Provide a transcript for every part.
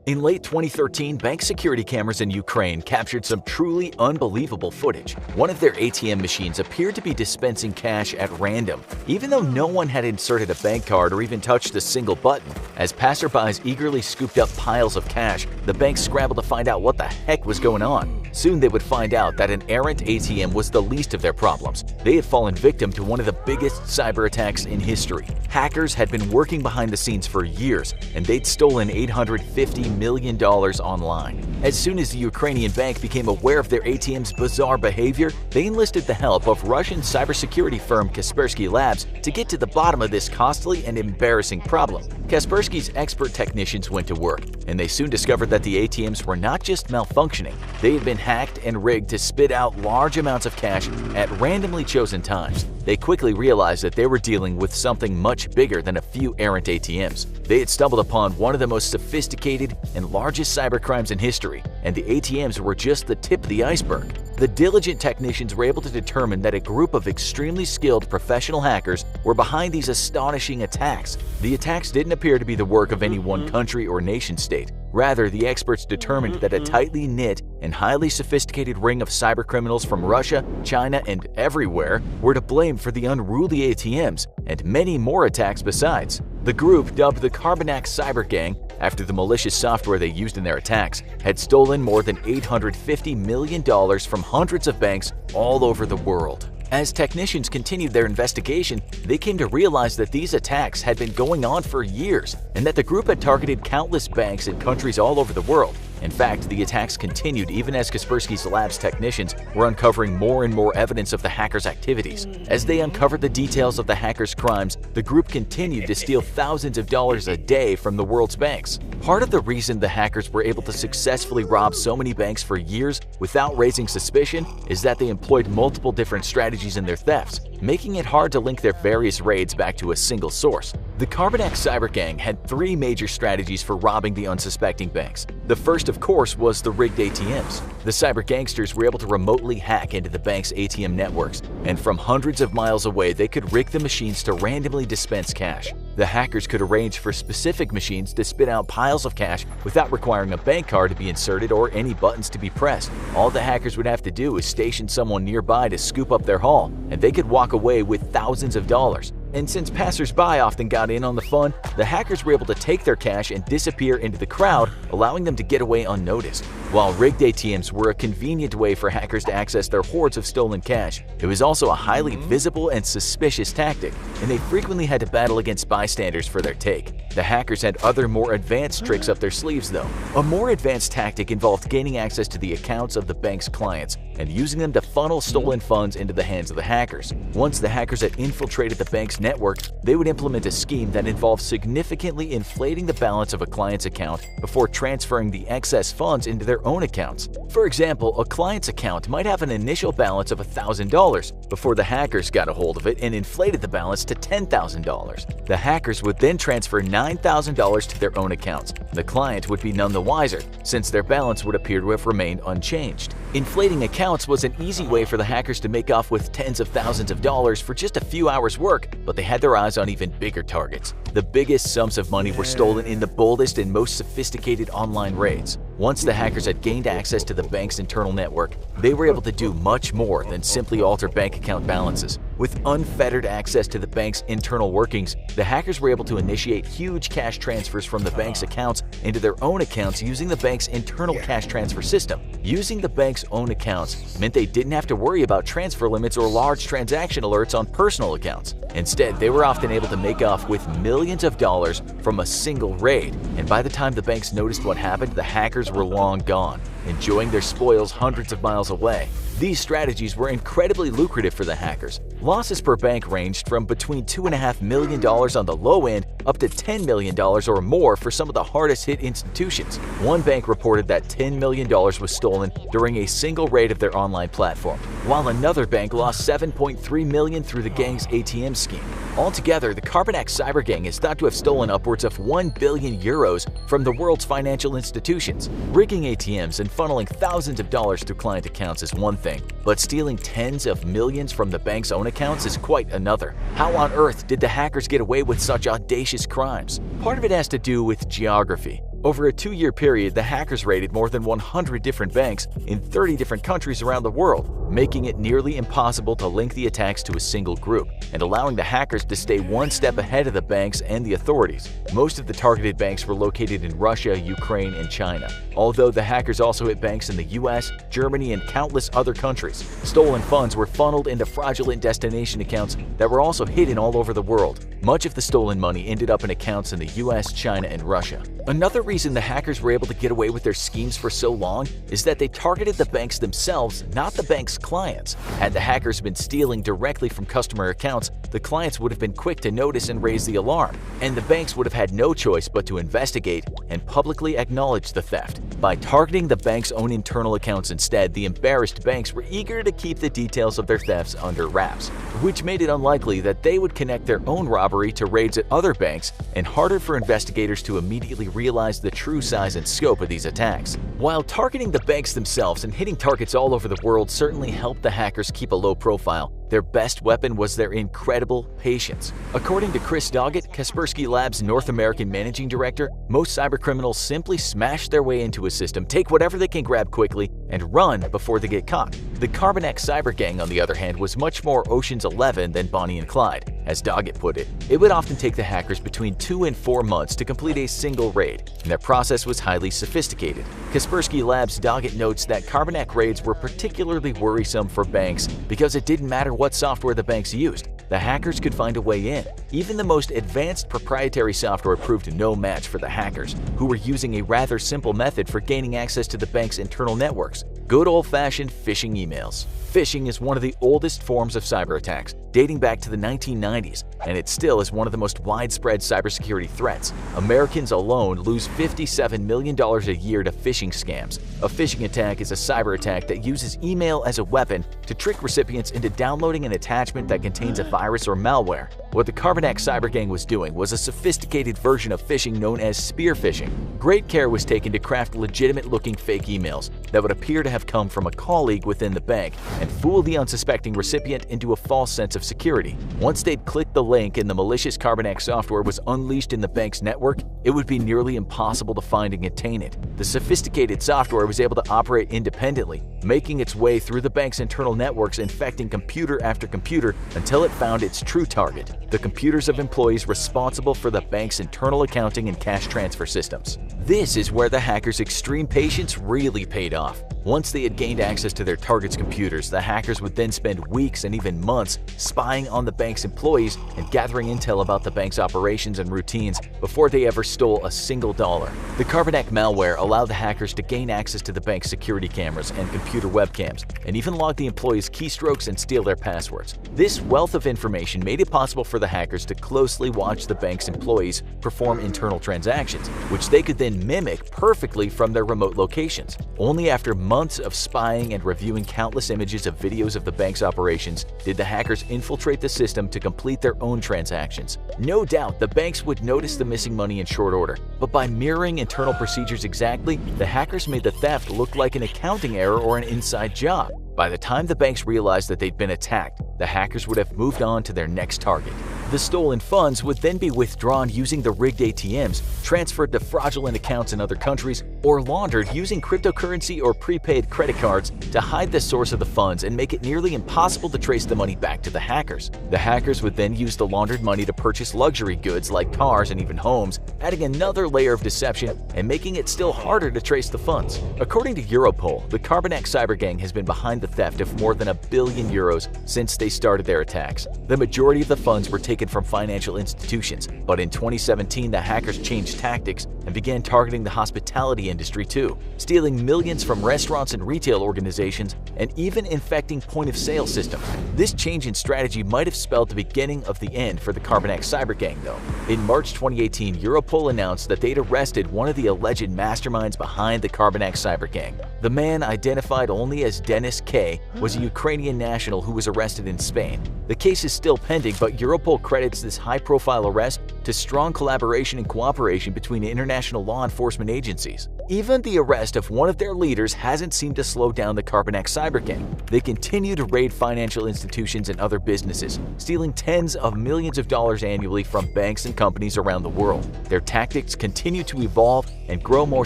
In late 2013, bank security cameras in Ukraine captured some truly unbelievable footage. One of their ATM machines appeared to be dispensing cash at random, even though no one had inserted a bank card or even touched a single button. As passerbys eagerly scooped up piles of cash, the bank scrambled to find out what the heck was going on. Soon they would find out that an errant ATM was the least of their problems. They had fallen victim to one of the biggest cyber attacks in history. Hackers had been working behind the scenes for years, and they'd stolen $850 million online. As soon as the Ukrainian bank became aware of their ATM's bizarre behavior, they enlisted the help of Russian cybersecurity firm Kaspersky Labs to get to the bottom of this costly and embarrassing problem. Kaspersky's expert technicians went to work, and they soon discovered that the ATMs were not just malfunctioning. They had been hacked and rigged to spit out large amounts of cash at randomly chosen times. They quickly realized that they were dealing with something much bigger than a few errant ATMs. They had stumbled upon one of the most sophisticated and largest cybercrimes in history, and the ATMs were just the tip of the iceberg. The diligent technicians were able to determine that a group of extremely skilled professional hackers were behind these astonishing attacks. The attacks didn't appear to be the work of any one country or nation-state. Rather, the experts determined that a tightly knit and highly sophisticated ring of cybercriminals from Russia, China, and everywhere were to blame for the unruly ATMs and many more attacks besides. The group, dubbed the Carbanak Cyber Gang after the malicious software they used in their attacks, had stolen more than $850 million from hundreds of banks all over the world. As technicians continued their investigation, they came to realize that these attacks had been going on for years and that the group had targeted countless banks in countries all over the world. In fact, the attacks continued even as Kaspersky Labs technicians were uncovering more and more evidence of the hackers' activities. As they uncovered the details of the hackers' crimes, the group continued to steal thousands of dollars a day from the world's banks. Part of the reason the hackers were able to successfully rob so many banks for years without raising suspicion is that they employed multiple different strategies in their thefts, making it hard to link their various raids back to a single source. The Carbanak Cyber Gang had three major strategies for robbing the unsuspecting banks. The first, of course, was the rigged ATMs. The cyber gangsters were able to remotely hack into the bank's ATM networks, and from hundreds of miles away they could rig the machines to randomly dispense cash. The hackers could arrange for specific machines to spit out piles of cash without requiring a bank card to be inserted or any buttons to be pressed. All the hackers would have to do is station someone nearby to scoop up their haul, and they could walk away with thousands of dollars. And since passersby often got in on the fun, the hackers were able to take their cash and disappear into the crowd, allowing them to get away unnoticed. While rigged ATMs were a convenient way for hackers to access their hordes of stolen cash, it was also a highly visible and suspicious tactic, and they frequently had to battle against bystanders for their take. The hackers had other more advanced tricks up their sleeves though. A more advanced tactic involved gaining access to the accounts of the bank's clients and using them to funnel stolen funds into the hands of the hackers. Once the hackers had infiltrated the bank's network, they would implement a scheme that involved significantly inflating the balance of a client's account before transferring the excess funds into their own accounts. For example, a client's account might have an initial balance of $1,000 before the hackers got a hold of it and inflated the balance to $10,000. The hackers would then transfer $9,000 to their own accounts. The client would be none the wiser, since their balance would appear to have remained unchanged. Inflating accounts was an easy way for the hackers to make off with tens of thousands of dollars for just a few hours' work, but they had their eyes on even bigger targets. The biggest sums of money were stolen in the boldest and most sophisticated online raids. Once the hackers had gained access to the bank's internal network, they were able to do much more than simply alter bank account balances. With unfettered access to the bank's internal workings, the hackers were able to initiate huge cash transfers from the bank's accounts into their own accounts using the bank's internal cash transfer system. Using the bank's own accounts meant they didn't have to worry about transfer limits or large transaction alerts on personal accounts. Instead, they were often able to make off with millions of dollars from a single raid, and by the time the banks noticed what happened, the hackers were long gone, enjoying their spoils hundreds of miles away. These strategies were incredibly lucrative for the hackers. Losses per bank ranged from between $2.5 million on the low end up to $10 million or more for some of the hardest-hit institutions. One bank reported that $10 million was stolen during a single raid of their online platform, while another bank lost $7.3 million through the gang's ATM scheme. Altogether, the Carbanak Cyber Gang is thought to have stolen upwards of €1 billion from the world's financial institutions. Rigging ATMs and funneling thousands of dollars through client accounts is one thing, but stealing tens of millions from the bank's own accounts is quite another. How on earth did the hackers get away with such audacious crimes? Part of it has to do with geography. Over a 2-year period, the hackers raided more than 100 different banks in 30 different countries around the world, making it nearly impossible to link the attacks to a single group and allowing the hackers to stay one step ahead of the banks and the authorities. Most of the targeted banks were located in Russia, Ukraine, and China, although the hackers also hit banks in the US, Germany, and countless other countries. Stolen funds were funneled into fraudulent destination accounts that were also hidden all over the world. Much of the stolen money ended up in accounts in the US, China, and Russia. Another reason the hackers were able to get away with their schemes for so long is that they targeted the banks themselves, not the bank's clients. Had the hackers been stealing directly from customer accounts, the clients would have been quick to notice and raise the alarm, and the banks would have had no choice but to investigate and publicly acknowledge the theft. By targeting the bank's own internal accounts instead, the embarrassed banks were eager to keep the details of their thefts under wraps, which made it unlikely that they would connect their own robbery to raids at other banks and harder for investigators to immediately realize the true size and scope of these attacks. While targeting the banks themselves and hitting targets all over the world certainly helped the hackers keep a low profile, their best weapon was their incredible patience. According to Chris Doggett, Kaspersky Labs' North American managing director, most cybercriminals simply smash their way into a system, take whatever they can grab quickly, and run before they get caught. The Carbon X cyber gang, on the other hand, was much more Ocean's 11 than Bonnie and Clyde. As Doggett put it, it would often take the hackers between 2 and 4 months to complete a single raid, and their process was highly sophisticated. Kaspersky Labs' Doggett notes that Carbon X raids were particularly worrisome for banks because it didn't matter what software the banks used. The hackers could find a way in. Even the most advanced proprietary software proved no match for the hackers, who were using a rather simple method for gaining access to the bank's internal networks: good old-fashioned phishing emails. Phishing is one of the oldest forms of cyber attacks, dating back to the 1990s, and it still is one of the most widespread cybersecurity threats. Americans alone lose $57 million a year to phishing scams. A phishing attack is a cyber attack that uses email as a weapon to trick recipients into downloading an attachment that contains a virus or malware. What the Carbon X cyber gang was doing was a sophisticated version of phishing known as spear phishing. Great care was taken to craft legitimate-looking fake emails that would appear to have come from a colleague within the bank and fool the unsuspecting recipient into a false sense of security. Once they'd clicked the link and the malicious Carbon X software was unleashed in the bank's network, it would be nearly impossible to find and contain it. The sophisticated software was able to operate independently, making its way through the bank's internal networks, infecting computer after computer until it found its true target: the computers of employees responsible for the bank's internal accounting and cash transfer systems. This is where the hackers' extreme patience really paid off. Once they had gained access to their target's computers, the hackers would then spend weeks and even months spying on the bank's employees and gathering intel about the bank's operations and routines before they ever stole a single dollar. The Carbon X malware allowed the hackers to gain access to the bank's security cameras and computer webcams, and even log the employees' keystrokes and steal their passwords. This wealth of information made it possible for the hackers to closely watch the bank's employees perform internal transactions, which they could then mimic perfectly from their remote locations. Only after months of spying and reviewing countless images of videos of the bank's operations did the hackers infiltrate the system to complete their own transactions. No doubt the banks would notice the missing money in short order, but by mirroring internal procedures exactly, the hackers made the theft look like an accounting error or an inside job. By the time the banks realized that they'd been attacked, the hackers would have moved on to their next target. The stolen funds would then be withdrawn using the rigged ATMs, transferred to fraudulent accounts in other countries, or laundered using cryptocurrency or prepaid credit cards to hide the source of the funds and make it nearly impossible to trace the money back to the hackers. The hackers would then use the laundered money to purchase luxury goods like cars and even homes, adding another layer of deception and making it still harder to trace the funds. According to Europol, the Carbon X cyber gang has been behind the theft of more than €1 billion since they started their attacks. The majority of the funds were taken from financial institutions, but in 2017 the hackers changed tactics and began targeting the hospitality industry too, stealing millions from restaurants and retail organizations and even infecting point-of-sale systems. This change in strategy might have spelled the beginning of the end for the Carbon X cyber gang though. In March 2018, Europol announced that they'd arrested one of the alleged masterminds behind the Carbon X cyber gang. The man, identified only as Dennis K., was a Ukrainian national who was arrested in Spain. The case is still pending, but Europol credits this high-profile arrest to strong collaboration and cooperation between international law enforcement agencies. Even the arrest of one of their leaders hasn't seemed to slow down the Carbon X cyber gang. They continue to raid financial institutions and other businesses, stealing tens of millions of dollars annually from banks and companies around the world. Their tactics continue to evolve and grow more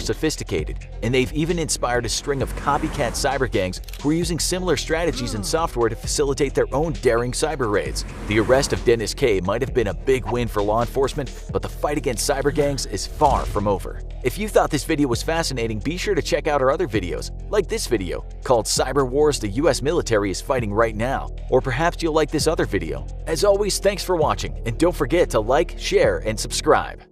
sophisticated, and they've even inspired a string of copycat cyber gangs who are using similar strategies and software to facilitate their own daring cyber raids. The arrest of Dennis K might have been a big win for law enforcement, but the fight against cyber gangs is far from over. If you thought this video was fascinating, be sure to check out our other videos, like this video called Cyber Wars the US Military is Fighting Right Now, or perhaps you'll like this other video. As always, thanks for watching, and don't forget to like, share, and subscribe.